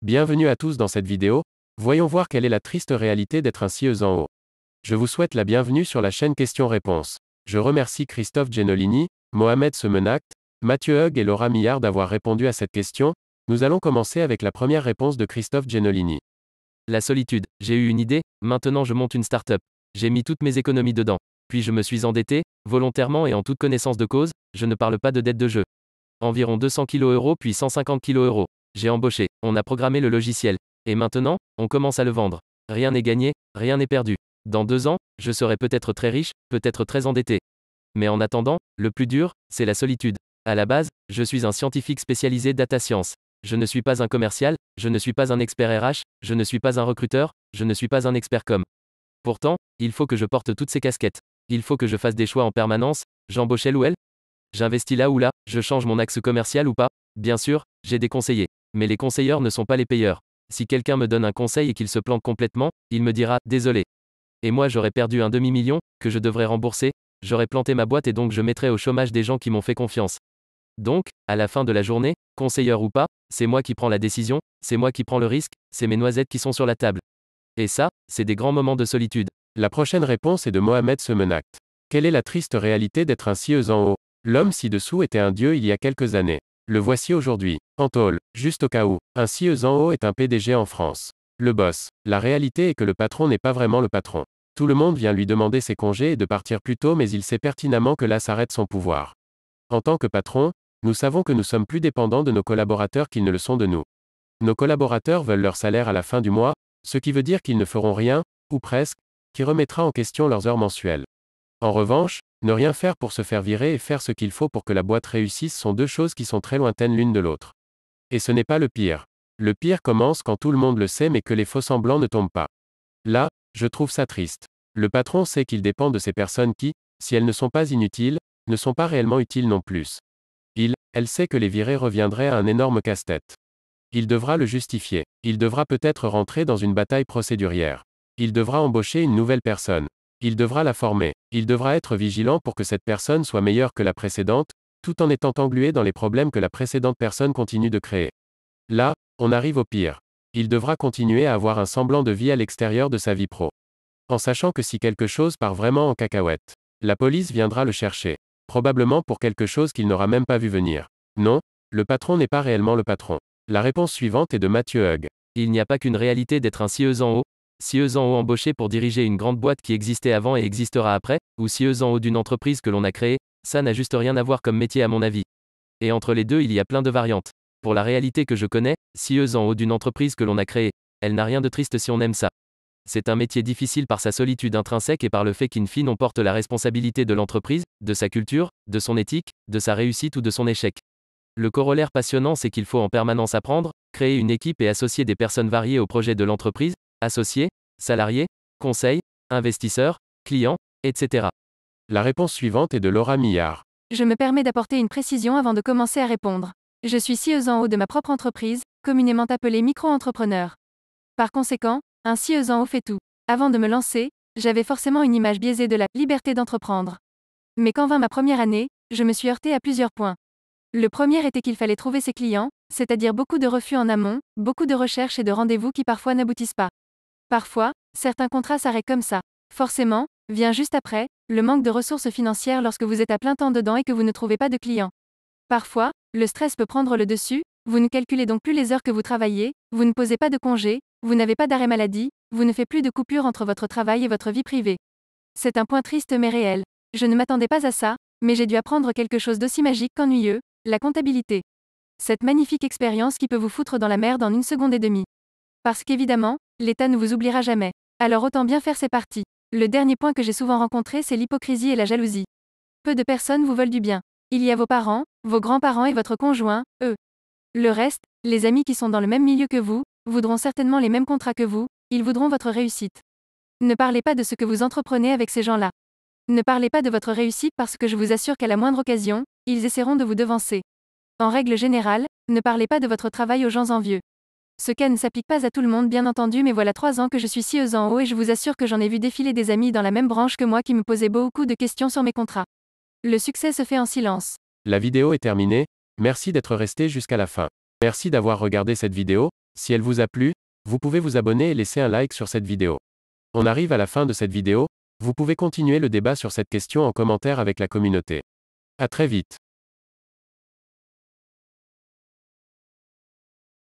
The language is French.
Bienvenue à tous dans cette vidéo, voyons voir quelle est la triste réalité d'être un cieuse en haut. Je vous souhaite la bienvenue sur la chaîne Questions-Réponses. Je remercie Christophe Genolini, Mohamed Semenact, Mathieu Hug et Laura Millard d'avoir répondu à cette question. Nous allons commencer avec la première réponse de Christophe Genolini. La solitude. J'ai eu une idée, maintenant je monte une start-up. J'ai mis toutes mes économies dedans. Puis je me suis endetté, volontairement et en toute connaissance de cause, je ne parle pas de dette de jeu. Environ 200 kg puis 150 kg. J'ai embauché, on a programmé le logiciel. Et maintenant, on commence à le vendre. Rien n'est gagné, rien n'est perdu. Dans 2 ans, je serai peut-être très riche, peut-être très endetté. Mais en attendant, le plus dur, c'est la solitude. À la base, je suis un scientifique spécialisé data science. Je ne suis pas un commercial, je ne suis pas un expert RH, je ne suis pas un recruteur, je ne suis pas un expert com. Pourtant, il faut que je porte toutes ces casquettes. Il faut que je fasse des choix en permanence, j'embauche elle ou elle? J'investis là ou là, je change mon axe commercial ou pas? Bien sûr, j'ai des conseillers. Mais les conseilleurs ne sont pas les payeurs. Si quelqu'un me donne un conseil et qu'il se plante complètement, il me dira « désolé ». Et moi j'aurais perdu un demi-million, que je devrais rembourser, j'aurais planté ma boîte et donc je mettrais au chômage des gens qui m'ont fait confiance. Donc, à la fin de la journée, conseilleur ou pas, c'est moi qui prends la décision, c'est moi qui prends le risque, c'est mes noisettes qui sont sur la table. Et ça, c'est des grands moments de solitude. La prochaine réponse est de Mohamed Semenact. Quelle est la triste réalité d'être un cieuse en haut? L'homme ci-dessous était un dieu il y a quelques années. Le voici aujourd'hui. En tôle, juste au cas où, un cieuse en haut est un PDG en France. Le boss. La réalité est que le patron n'est pas vraiment le patron. Tout le monde vient lui demander ses congés et de partir plus tôt mais il sait pertinemment que là s'arrête son pouvoir. En tant que patron, nous savons que nous sommes plus dépendants de nos collaborateurs qu'ils ne le sont de nous. Nos collaborateurs veulent leur salaire à la fin du mois, ce qui veut dire qu'ils ne feront rien, ou presque, qui remettra en question leurs heures mensuelles. En revanche, ne rien faire pour se faire virer et faire ce qu'il faut pour que la boîte réussisse sont deux choses qui sont très lointaines l'une de l'autre. Et ce n'est pas le pire. Le pire commence quand tout le monde le sait mais que les faux-semblants ne tombent pas. Là, je trouve ça triste. Le patron sait qu'il dépend de ces personnes qui, si elles ne sont pas inutiles, ne sont pas réellement utiles non plus. Elle sait que les virer reviendrait à un énorme casse-tête. Il devra le justifier. Il devra peut-être rentrer dans une bataille procédurière. Il devra embaucher une nouvelle personne. Il devra la former. Il devra être vigilant pour que cette personne soit meilleure que la précédente, tout en étant englué dans les problèmes que la précédente personne continue de créer. Là, on arrive au pire. Il devra continuer à avoir un semblant de vie à l'extérieur de sa vie pro. En sachant que si quelque chose part vraiment en cacahuète, la police viendra le chercher. Probablement pour quelque chose qu'il n'aura même pas vu venir. Non, le patron n'est pas réellement le patron. La réponse suivante est de Mathieu Hug. Il n'y a pas qu'une réalité d'être un cieuse en haut. Cieuse en haut embauché pour diriger une grande boîte qui existait avant et existera après, ou cieuse en haut d'une entreprise que l'on a créée, ça n'a juste rien à voir comme métier à mon avis. Et entre les deux il y a plein de variantes. Pour la réalité que je connais, cieuse en haut d'une entreprise que l'on a créée, elle n'a rien de triste si on aime ça. C'est un métier difficile par sa solitude intrinsèque et par le fait qu'in fine on porte la responsabilité de l'entreprise, de sa culture, de son éthique, de sa réussite ou de son échec. Le corollaire passionnant c'est qu'il faut en permanence apprendre, créer une équipe et associer des personnes variées au projet de l'entreprise, associés, salariés, conseils, investisseurs, clients, etc. La réponse suivante est de Laura Millard. Je me permets d'apporter une précision avant de commencer à répondre. Je suis cieuse en haut de ma propre entreprise, communément appelée micro-entrepreneur. Par conséquent, un cieuse en haut fait tout. Avant de me lancer, j'avais forcément une image biaisée de la liberté d'entreprendre. Mais quand vint ma première année, je me suis heurtée à plusieurs points. Le premier était qu'il fallait trouver ses clients, c'est-à-dire beaucoup de refus en amont, beaucoup de recherches et de rendez-vous qui parfois n'aboutissent pas. Parfois, certains contrats s'arrêtent comme ça. Forcément, vient juste après, le manque de ressources financières lorsque vous êtes à plein temps dedans et que vous ne trouvez pas de clients. Parfois, le stress peut prendre le dessus, vous ne calculez donc plus les heures que vous travaillez, vous ne posez pas de congés, vous n'avez pas d'arrêt maladie, vous ne faites plus de coupure entre votre travail et votre vie privée. C'est un point triste mais réel. Je ne m'attendais pas à ça, mais j'ai dû apprendre quelque chose d'aussi magique qu'ennuyeux, la comptabilité. Cette magnifique expérience qui peut vous foutre dans la merde en 1 seconde et demie. Parce qu'évidemment, l'État ne vous oubliera jamais. Alors autant bien faire ses parties. Le dernier point que j'ai souvent rencontré c'est l'hypocrisie et la jalousie. Peu de personnes vous veulent du bien. Il y a vos parents, vos grands-parents et votre conjoint, eux. Le reste, les amis qui sont dans le même milieu que vous, voudront certainement les mêmes contrats que vous, ils voudront votre réussite. Ne parlez pas de ce que vous entreprenez avec ces gens-là. Ne parlez pas de votre réussite parce que je vous assure qu'à la moindre occasion, ils essaieront de vous devancer. En règle générale, ne parlez pas de votre travail aux gens envieux. Ce cas ne s'applique pas à tout le monde bien entendu mais voilà 3 ans que je suis cieuse en haut et je vous assure que j'en ai vu défiler des amis dans la même branche que moi qui me posaient beaucoup de questions sur mes contrats. Le succès se fait en silence. La vidéo est terminée, merci d'être resté jusqu'à la fin. Merci d'avoir regardé cette vidéo. Si elle vous a plu, vous pouvez vous abonner et laisser un like sur cette vidéo. On arrive à la fin de cette vidéo, vous pouvez continuer le débat sur cette question en commentaire avec la communauté. À très vite.